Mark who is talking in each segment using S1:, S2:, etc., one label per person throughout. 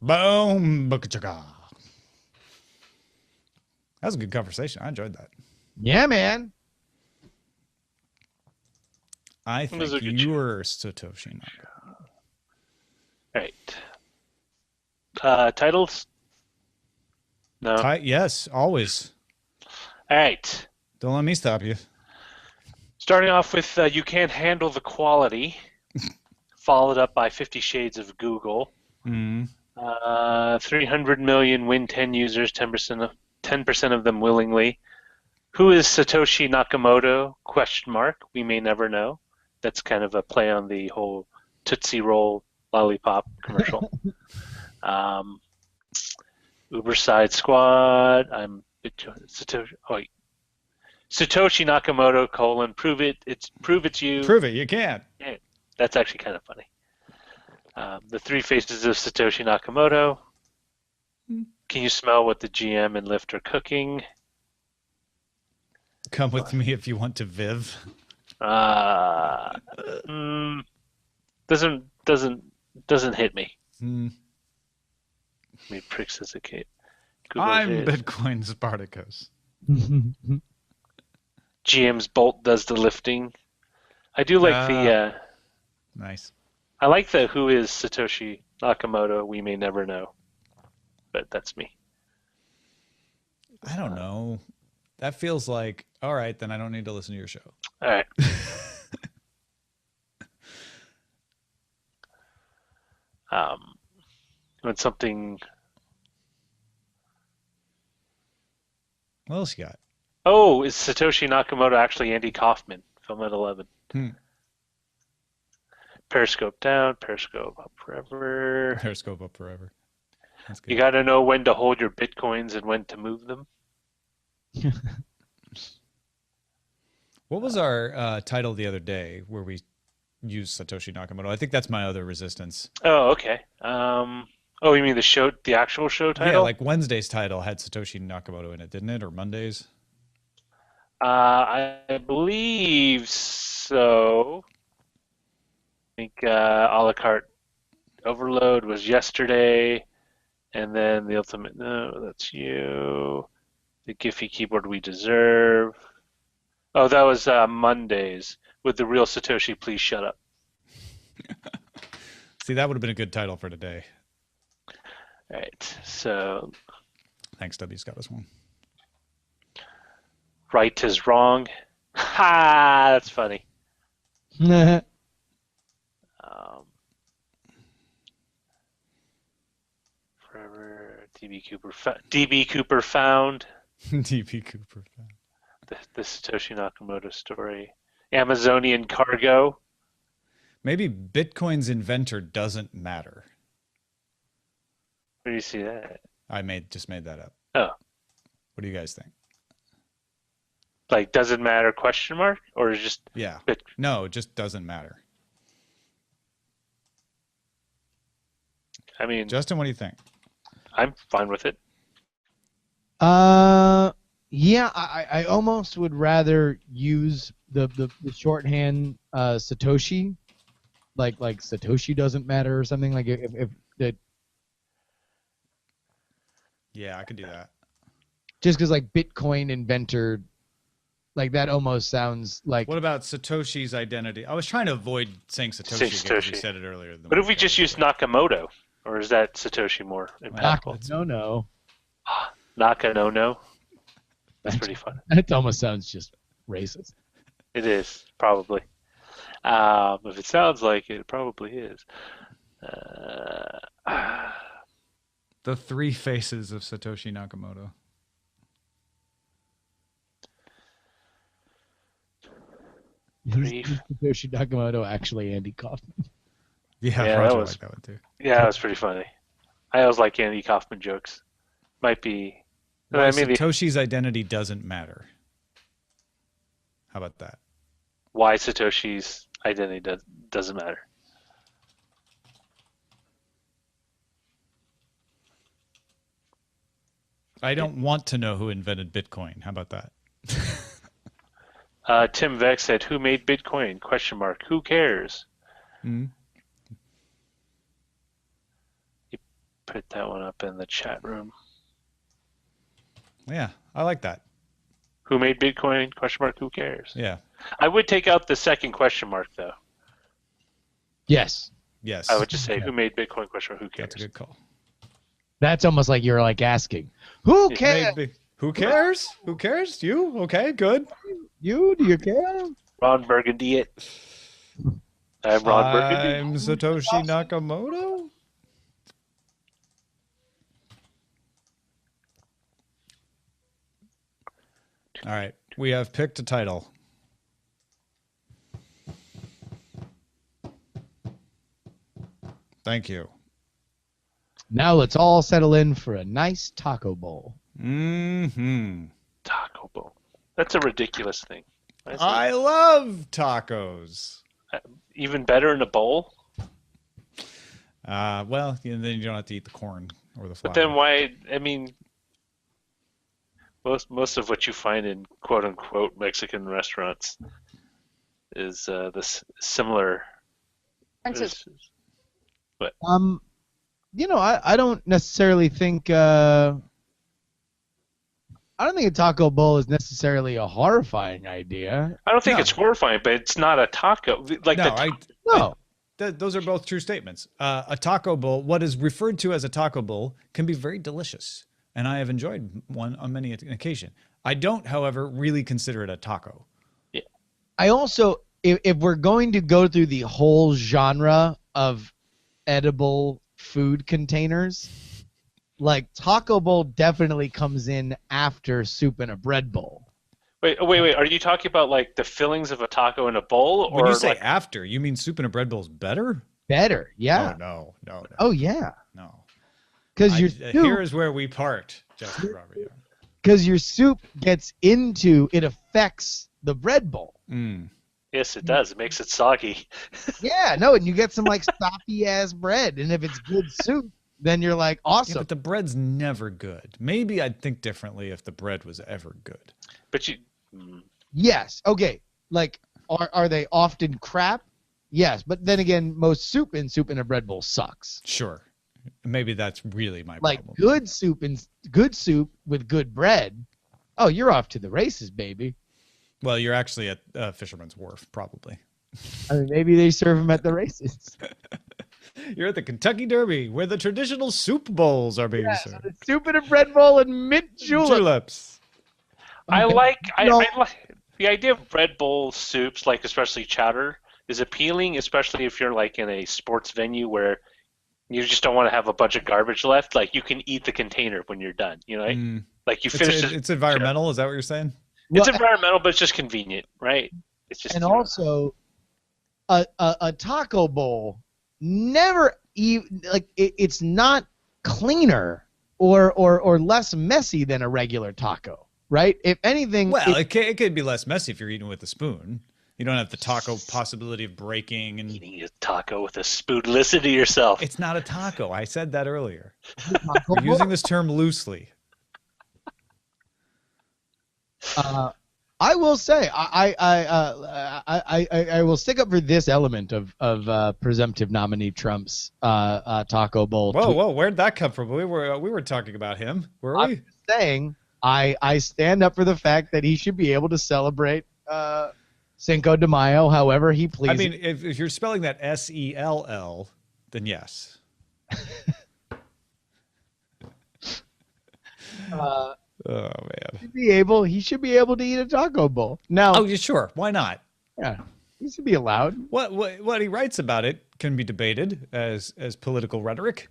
S1: Boom, booka. That was a good conversation. I enjoyed that.
S2: Yeah, man.
S1: I
S3: It was a
S1: think
S3: good
S1: you're Satoshi Nakamoto.
S3: Right. Titles? No.
S1: Yes, always.
S3: All right.
S1: Don't let me stop you.
S3: Starting off with You Can't Handle the Quality, followed up by 50 Shades of Google. 300 million Win 10 users, 10% of them willingly. Who is Satoshi Nakamoto? Question mark. We may never know. That's kind of a play on the whole Tootsie Roll lollipop commercial. Uber Side Squad. Satoshi. Oh, wait. Satoshi Nakamoto : prove it. Prove it's you.
S1: Prove it. You can't.
S3: Yeah, that's actually kind of funny. The Three Faces of Satoshi Nakamoto. Can you smell what the GM and Lyft are cooking?
S1: Come with me if you want to Viv.
S3: Doesn't hit me.
S1: Mm.
S3: Me pricks as a kid.
S1: I'm Bitcoin Spartacus.
S3: GM's Bolt does the lifting. I do like the.
S1: Nice.
S3: I like the who is Satoshi Nakamoto. We may never know, but that's me.
S1: I don't know. That feels like, all right, then I don't need to listen to your show.
S3: All right. When something.
S1: What else you got?
S3: Oh, is Satoshi Nakamoto actually Andy Kaufman? Film at 11. Periscope down, Periscope up forever.
S1: Periscope up forever. That's good.
S3: You got to know when to hold your Bitcoins and when to move them.
S1: What was our title the other day where we used Satoshi Nakamoto? I think that's my other resistance.
S3: Oh, okay. Oh, you mean the actual show title?
S1: Yeah, like Wednesday's title had Satoshi Nakamoto in it, didn't it? Or Monday's?
S3: I believe so. I think a la carte overload was yesterday, and then the ultimate. No, that's you. The Giphy keyboard we deserve. Oh, that was Mondays with the real Satoshi. Please shut up.
S1: See, that would have been a good title for today.
S3: All right, so.
S1: Thanks, W's got us one.
S3: Right is wrong. Ha! That's funny. Forever DB Cooper found. DB Cooper found. The Satoshi Nakamoto story. Amazonian cargo.
S1: Maybe Bitcoin's inventor doesn't matter.
S3: Where do you see that?
S1: I just made that up.
S3: Oh.
S1: What do you guys think?
S3: Like, doesn't matter question mark? Or just...
S1: Yeah. No, it just doesn't matter.
S3: I mean...
S1: Justin, what do you think?
S3: I'm fine with it.
S2: Yeah, I almost would rather use the shorthand Satoshi, like Satoshi doesn't matter or something, like if that.
S1: Yeah, I could do that.
S2: Just because like Bitcoin inventor, like that almost sounds like.
S1: What about Satoshi's identity? I was trying to avoid saying Satoshi because we said it earlier.
S3: What if we just use Nakamoto? Or is that Satoshi more impactful?
S2: No.
S3: Naka-no-no? That's pretty fun.
S2: That almost sounds just racist.
S3: It is, probably. If it sounds like it, it probably is.
S1: The Three Faces of Satoshi Nakamoto.
S2: Satoshi Nakamoto, actually Andy Kaufman.
S1: Yeah, Roger liked that one too.
S3: Yeah, that was pretty funny. I always like Andy Kaufman jokes. Might be.
S1: Why Satoshi's identity doesn't matter. How about that?
S3: Why Satoshi's identity doesn't matter.
S1: I don't want to know who invented Bitcoin. How about that?
S3: Tim Vex said, "Who made Bitcoin? Question mark. Who cares?" put that one up in the chat room.
S1: Yeah, I like that.
S3: Who made Bitcoin? Question mark. Who cares?
S1: Yeah.
S3: I would take out the second question mark though.
S2: Yes.
S1: Yes.
S3: I would just say who made Bitcoin? Question mark. Who cares?
S1: That's a good call.
S2: That's almost like you're like asking, who
S3: It
S2: cares?
S1: Maybe. Who cares? Who cares? You? Okay, good.
S2: You? Do you care?
S3: Ron Burgundy it. I'm Ron Burgundy.
S1: I'm Satoshi Nakamoto. All right, we have picked a title. Thank you.
S2: Now let's all settle in for a nice taco bowl.
S1: Mm-hmm.
S3: Taco Bowl. That's a ridiculous thing.
S1: I love tacos.
S3: Even better in a bowl.
S1: Well, then you don't have to eat the corn or the flour.
S3: But then why? I mean, most of what you find in quote unquote Mexican restaurants is this similar.
S2: You know, I don't necessarily think I don't think a taco bowl is necessarily a horrifying idea.
S3: I don't think
S1: No.
S3: it's horrifying, but it's not a taco. Like
S2: No.
S1: Those are both true statements. A taco bowl, what is referred to as a taco bowl, can be very delicious, and I have enjoyed one on many an occasion. I don't, however, really consider it a taco.
S3: Yeah.
S2: I also, if we're going to go through the whole genre of edible food containers, like Taco Bowl definitely comes in after soup in a bread bowl.
S3: Wait. Are you talking about like the fillings of a taco in a bowl, or
S1: When you say
S3: like,
S1: after, you mean soup in a bread bowl is better?
S2: Better, yeah.
S1: Oh, no.
S2: Oh, yeah.
S1: No.
S2: Because
S1: Here is where we part, Justin Robert.
S2: because your soup gets into, it affects the bread bowl.
S1: Mm.
S3: yes, it does. It makes it soggy.
S2: Yeah, no, and you get some like soppy ass bread, and if it's good soup, then you're like
S1: Yeah,
S2: awesome.
S1: but the bread's never good. Maybe I'd think differently if the bread was ever good.
S3: But you.
S2: Yes, okay. Like, are they often crap? Yes, but then again, most soup in a bread bowl sucks.
S1: Sure. Maybe that's really my
S2: Like
S1: problem.
S2: good soup with good bread. Oh, you're off to the races, baby.
S1: Well, you're actually at Fisherman's Wharf, probably.
S2: I mean, maybe they serve them at the races.
S1: You're at the Kentucky Derby, where the traditional soup bowls are being served.
S2: The soup in a bread bowl and mint julep.
S1: Tulips.
S3: I like
S2: No.
S3: I like the idea of bread bowl soups, like especially chowder, is appealing, especially if you're like in a sports venue where you just don't want to have a bunch of garbage left. Like you can eat the container when you're done. You know, right?
S1: Mm.
S3: Like you finish it.
S1: It's environmental. Is that what you're saying?
S3: It's
S2: Well,
S3: environmental, but it's just convenient, right? It's just
S2: and also, a taco bowl never even like it's not cleaner or less messy than a regular taco, right? If anything,
S1: Well, it could be less messy if you're eating with a spoon. You don't have the taco possibility of breaking, and
S3: eating a taco with a spoon. Listen to yourself.
S1: it's not a taco. I said that earlier.
S2: taco
S1: We're using this term loosely.
S2: I will say I will stick up for this element of presumptive nominee Trump's taco bowl.
S1: Whoa! Where'd that come from? We were talking about him, were we?
S2: I'm saying I stand up for the fact that he should be able to celebrate Cinco de Mayo however he pleases.
S1: I mean, if you're spelling that SELL, then yes. Oh man.
S2: He should be able to eat a taco bowl. Now,
S1: Oh, yeah, sure. Why not?
S2: yeah, he should be allowed.
S1: What he writes about it can be debated as political rhetoric.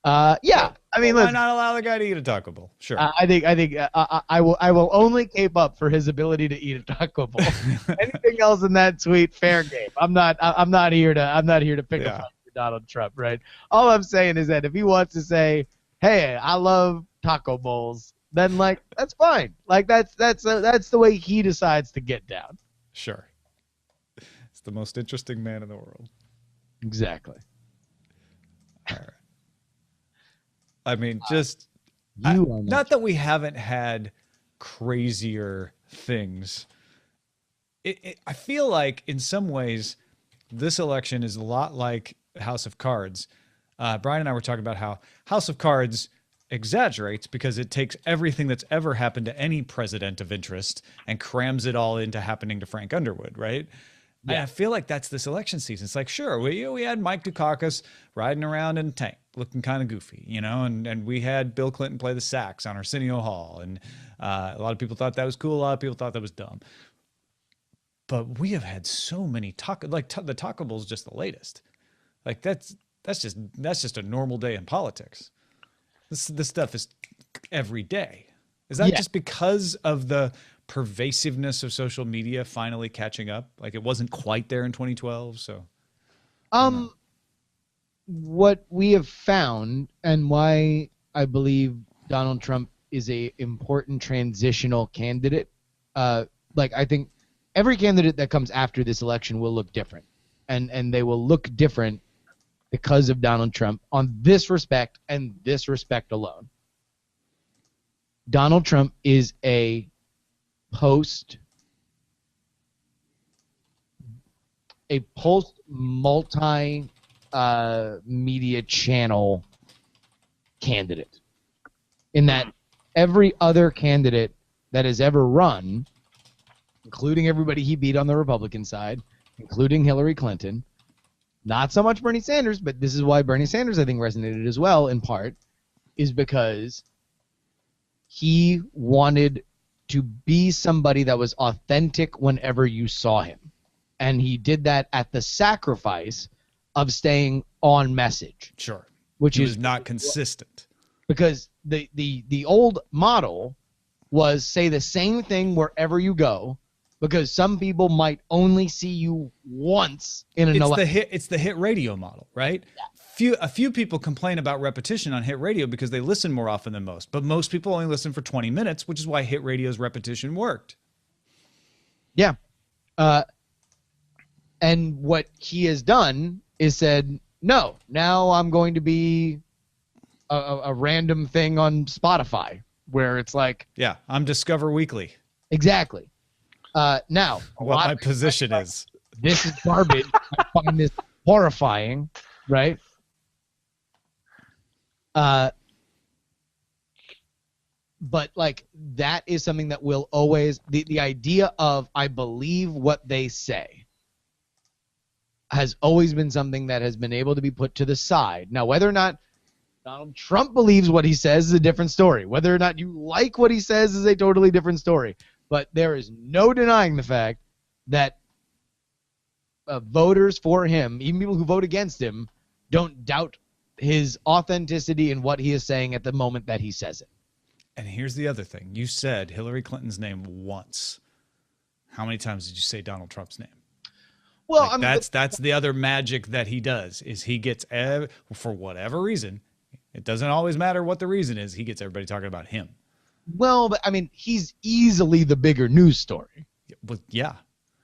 S2: Yeah, I mean,
S1: Why
S2: listen,
S1: not allow the guy to eat a taco bowl? Sure.
S2: I think I will only cape up for his ability to eat a taco bowl. Anything else in that tweet, fair game. I'm not here to pick a
S1: Yeah.
S2: fight for Donald Trump, right? All I'm saying is that if he wants to say, "Hey, I love taco bowls," then like that's fine. Like that's the way he decides to get down.
S1: Sure. It's the most interesting man in the world.
S2: Exactly.
S1: All right. I mean, just
S2: You are
S1: not that we haven't had crazier things. I feel like in some ways this election is a lot like House of Cards. Brian and I were talking about how House of Cards exaggerates because it takes everything that's ever happened to any president of interest and crams it all into happening to Frank Underwood, right? And I feel like that's this election season. It's like, sure, we had Mike Dukakis riding around in a tank, looking kind of goofy, and we had Bill Clinton play the sax on Arsenio Hall, and a lot of people thought that was cool. A lot of people thought that was dumb. But we have had so many the Taco Bowl is just the latest. Like that's just a normal day in politics. This stuff is every day. Is that just because of the pervasiveness of social media finally catching up? Like it wasn't quite there in 2012, so.
S2: What we have found and why I believe Donald Trump is a important transitional candidate, I think every candidate that comes after this election will look different, and they will look different because of Donald Trump on this respect and this respect alone. Donald Trump is a post multi media channel candidate, in that every other candidate that has ever run, including everybody he beat on the Republican side, including Hillary Clinton, not so much Bernie Sanders, but this is why Bernie Sanders, I think, resonated as well, in part, is because he wanted to be somebody that was authentic whenever you saw him. And he did that at the sacrifice of staying on message.
S1: Sure.
S2: Which
S1: is not consistent.
S2: Because the old model was say the same thing wherever you go, because some people might only see you once in an election.
S1: It's the hit radio model, right? Yeah. A few people complain about repetition on hit radio because they listen more often than most, but most people only listen for 20 minutes, which is why hit radio's repetition worked.
S2: Yeah. And what he has done is said, no, now I'm going to be a random thing on Spotify where it's like...
S1: Yeah, I'm Discover Weekly.
S2: Exactly. Now,
S1: what my position is.
S2: This is garbage. I find this horrifying, right? But like that is something that will always the idea of I believe what they say has always been something that has been able to be put to the side. Now, whether or not Donald Trump believes what he says is a different story. Whether or not you like what he says is a totally different story. But there is no denying the fact that voters for him, even people who vote against him, don't doubt his authenticity in what he is saying at the moment that he says it.
S1: And here's the other thing. You said Hillary Clinton's name once. How many times did you say Donald Trump's name?
S2: Well,
S1: like, I mean, that's the other magic that he does, is he gets, for whatever reason, it doesn't always matter what the reason is, he gets everybody talking about him.
S2: Well, but I mean, he's easily the bigger news story.
S1: But yeah.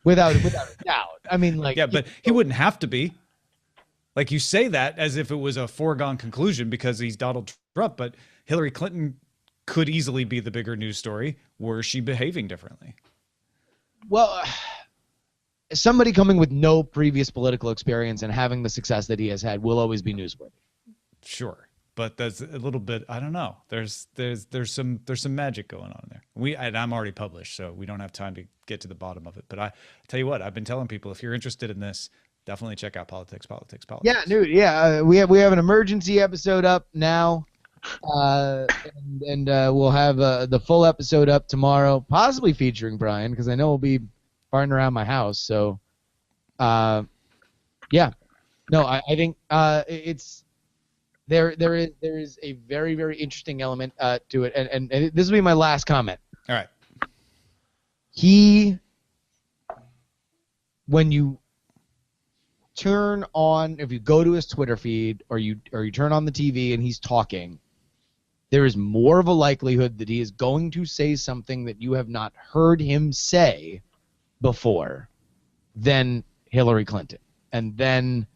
S2: Without a doubt. I mean, like...
S1: Yeah, but he wouldn't have to be. Like, you say that as if it was a foregone conclusion because he's Donald Trump, but Hillary Clinton could easily be the bigger news story were she behaving differently.
S2: Well, somebody coming with no previous political experience and having the success that he has had will always be newsworthy.
S1: Sure. But there's a little bit, I don't know. There's some magic going on there. And I'm already published, so we don't have time to get to the bottom of it. But I tell you what, I've been telling people, if you're interested in this, definitely check out Politics.
S2: Yeah, dude. Yeah, we have an emergency episode up now, and we'll have the full episode up tomorrow, possibly featuring Brian, because I know we'll be farting around my house. So, yeah, no, I think it's. There is a very, very interesting element to it, and this will be my last comment.
S1: All right.
S2: When you turn on, if you go to his Twitter feed or you turn on the TV and he's talking, there is more of a likelihood that he is going to say something that you have not heard him say before than Hillary Clinton and then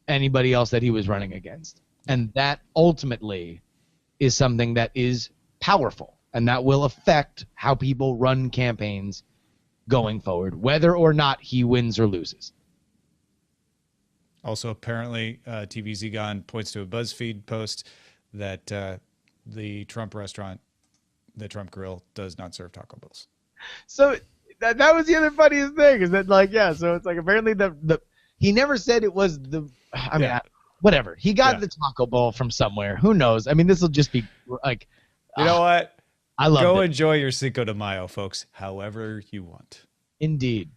S2: anybody else that he was running against. And that ultimately is something that is powerful, and that will affect how people run campaigns going forward, whether or not he wins or loses.
S1: Also, apparently, TVZ Gone points to a BuzzFeed post that the Trump restaurant, the Trump Grill, does not serve Taco Bells.
S2: So that was the other funniest thing is that like so it's like apparently the he never said it was the I mean whatever he got the Taco Bell from somewhere, who knows. I mean, this will just be like,
S1: you know what,
S2: I love
S1: go
S2: it.
S1: enjoy your Cinco de Mayo, folks, however you want.
S2: Indeed.